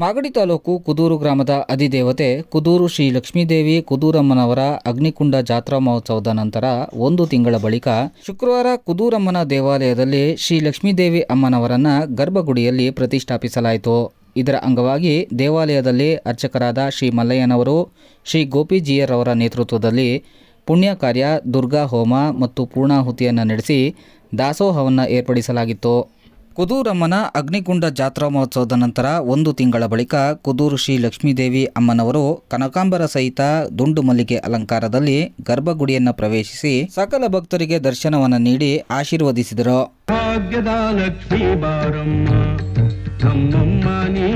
ಮಾಗಡಿ ತಾಲೂಕು ಕುದೂರು ಗ್ರಾಮದ ಅಧಿದೇವತೆ ಕುದೂರು ಶ್ರೀ ಲಕ್ಷ್ಮೀದೇವಿ ಕುದೂರಮ್ಮನವರ ಅಗ್ನಿಕುಂಡ ಜಾತ್ರಾ ಮಹೋತ್ಸವದ ನಂತರ 1 ತಿಂಗಳ ಬಳಿಕ ಶುಕ್ರವಾರ ಕುದೂರಮ್ಮನ ದೇವಾಲಯದಲ್ಲಿ ಶ್ರೀ ಲಕ್ಷ್ಮೀದೇವಿ ಅಮ್ಮನವರನ್ನ ಗರ್ಭಗುಡಿಯಲ್ಲಿ ಪ್ರತಿಷ್ಠಾಪಿಸಲಾಯಿತು. ಇದರ ಅಂಗವಾಗಿ ದೇವಾಲಯದಲ್ಲಿ ಅರ್ಚಕರಾದ ಶ್ರೀ ಮಲ್ಲಯ್ಯನವರು, ಶ್ರೀ ಗೋಪಿಜಿಯರವರ ನೇತೃತ್ವದಲ್ಲಿ ಪುಣ್ಯ ಕಾರ್ಯ, ದುರ್ಗಾ ಹೋಮ ಮತ್ತು ಪೂರ್ಣಾಹುತಿಯನ್ನು ನಡೆಸಿ ದಾಸೋಹವನ್ನು ಏರ್ಪಡಿಸಲಾಗಿತ್ತು. ಕುದೂರಮ್ಮನ ಅಗ್ನಿಕುಂಡ ಜಾತ್ರಾ ಮಹೋತ್ಸವದ ನಂತರ 1 ತಿಂಗಳ ಬಳಿಕ ಕುದೂರು ಶ್ರೀ ಲಕ್ಷ್ಮೀದೇವಿ ಅಮ್ಮನವರು ಕನಕಾಂಬರ ಸಹಿತ ದುಂಡು ಮಲ್ಲಿಗೆ ಅಲಂಕಾರದಲ್ಲಿ ಗರ್ಭಗುಡಿಯನ್ನು ಪ್ರವೇಶಿಸಿ ಸಕಲ ಭಕ್ತರಿಗೆ ದರ್ಶನವನ್ನು ನೀಡಿ ಆಶೀರ್ವದಿಸಿದರು. ಭಾಗ್ಯದ ಲಕ್ಷ್ಮೀ ಬಾರಮ್ಮ ನಮ್ಮಮ್ಮ ನೀ,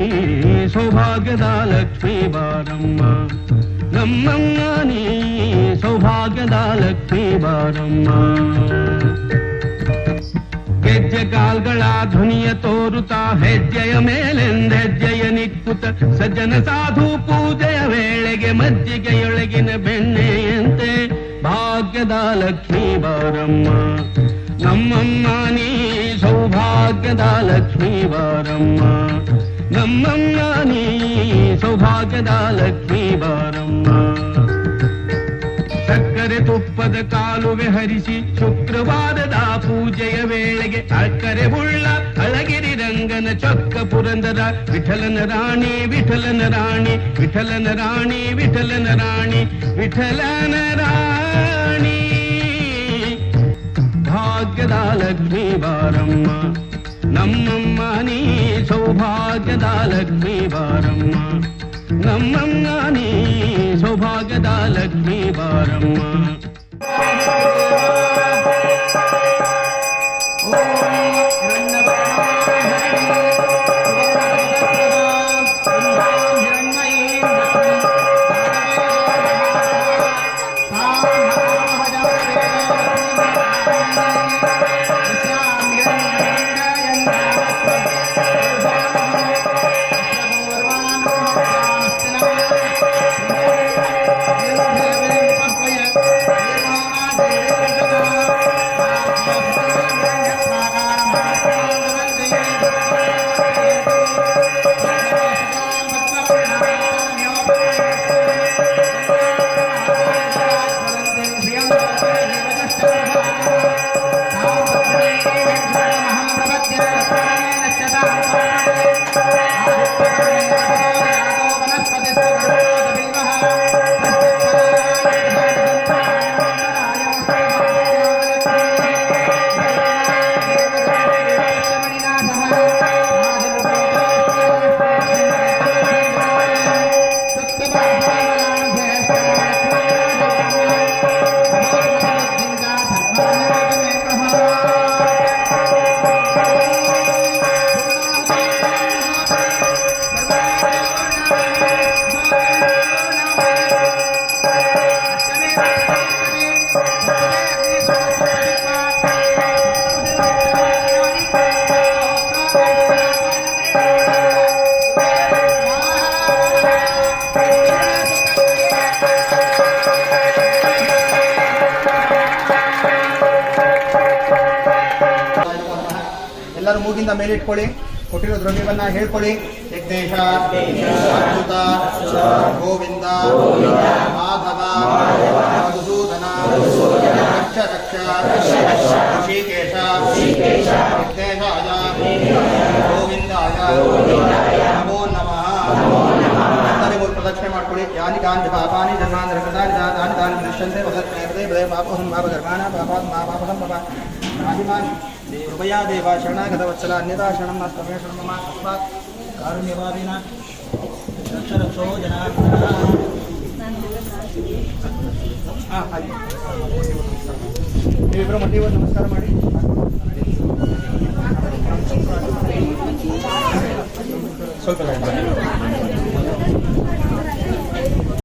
ಸೌಭಾಗ್ಯದ ಲಕ್ಷ್ಮೀ ಬಾರಮ್ಮ ನಮ್ಮಮ್ಮ ನೀ, ಸೌಭಾಗ್ಯದ ಲಕ್ಷ್ಮೀ ಬಾರಮ್ಮ. ಗೆಜ್ಜೆ ಕಾಲ್ಗಳ ಧ್ವನಿಯ ತೋರುತ್ತಾ ಹೆಜ್ಜೆಯ ಮೇಲೆಂದೆಜ್ಜೆಯ ನಿಕ್ಕುತ್ತ ಸಜ್ಜನ ಸಾಧು ಪೂಜೆಯ ವೇಳೆಗೆ ಮಜ್ಜಿಗೆಯೊಳಗಿನ ಬೆಣ್ಣೆಯಂತೆ ಭಾಗ್ಯದ ಲಕ್ಷ್ಮೀ ಬಾರಮ್ಮ ನಮ್ಮಮ್ಮ ನೀ, ಸೌಭಾಗ್ಯದ ಲಕ್ಷ್ಮೀ ಬಾರಮ್ಮ ನಮ್ಮಮ್ಮ ನೀ, ಸೌಭಾಗ್ಯದ ಲಕ್ಷ್ಮೀ ಬಾರಮ್ಮ. ಸಕ್ಕರೆ ತುಪ್ಪದ ಕಾಲುವೆ ಹರಿಸಿ ಶುಕ್ರವಾರದ ಪೂಜೆಯ ವೇಳೆಗೆ ಅಕ್ಕರೆ ಉಳ್ಳ ಅಳಗಿರಿ ರಂಗನ ಚೊಕ್ಕ ಪುರಂದರ ವಿಠಲನ ರಾಣಿ ವಿಠಲನ ರಾಣಿ ವಿಠಲನ ರಾಣಿ ವಿಠಲನ ರಾಣಿ ವಿಠಲನ ರಾಣಿ. ಭಾಗ್ಯದ ಲಕ್ಷ್ಮೀ ಬಾರಮ್ಮ ನಮ್ಮಮ್ಮ ನೀ, ಸೌಭಾಗ್ಯದ ಲಕ್ಷ್ಮೀ ಬಾರಮ್ಮ ನಮ್ಮಮ್ಮ ನೀ, ಸೌಭಾಗ್ಯದ ಲಕ್ಷ್ಮೀ ಬಾರಮ್ಮ. ಎಲ್ಲರೂ ಮೂಗಿಂದ ಮೇಲಿಟ್ಕೊಳ್ಳಿ. ಕೊಟ್ಟಿರೋ ದ್ರವ್ಯವನ್ನ ಹೇಳ್ಕೊಳ್ಳಿ. ಯಜ್ಞೇಶ, ಅಚ್ಯುತ, ಗೋವಿಂದ, ಮಾಧವ, ಮಧುಸೂದನ, ರಕ್ಷ ರಕ್ಷ, ಋಷಿಕೇಶ, ಯಜ್ಞೇಶಾಯ, ಗೋವಿಂದಾಯ ನಮೋ ನಮಃ. ಎಲ್ಲರಿಗೂ ಪ್ರದಕ್ಷಿಣೆ ಮಾಡ್ಕೊಳ್ಳಿ. ಯಾನಿ ಕಾಂಚ ಪಾಪಾನಿ ಜನ್ಮಾಂತರ ಕೃತಾನಿ ದಾನಿ ದಾನಿ ದೃಶ್ಯಂತೆ ವದತ್ನೇತೆ ಬದೇ ಪಾಪಹಂ ಪಾಪಧರ್ಮಾಣ ಪಾಪಾತ್ ಮಾ ಪಾಪಹಂ ಪಾಪ ರಾಜಿಮಾನ್ कृपया देवा शरणागतवत्सला अन्यथा शरणं नास्तमे शरणं मम तस्मात् कारुण्यवादिन रक्ष रक्षो जनार्दनः. ನೀವಿಬ್ಬರು ಮಂಡಿವರು ನಮಸ್ಕಾರ ಮಾಡಿ.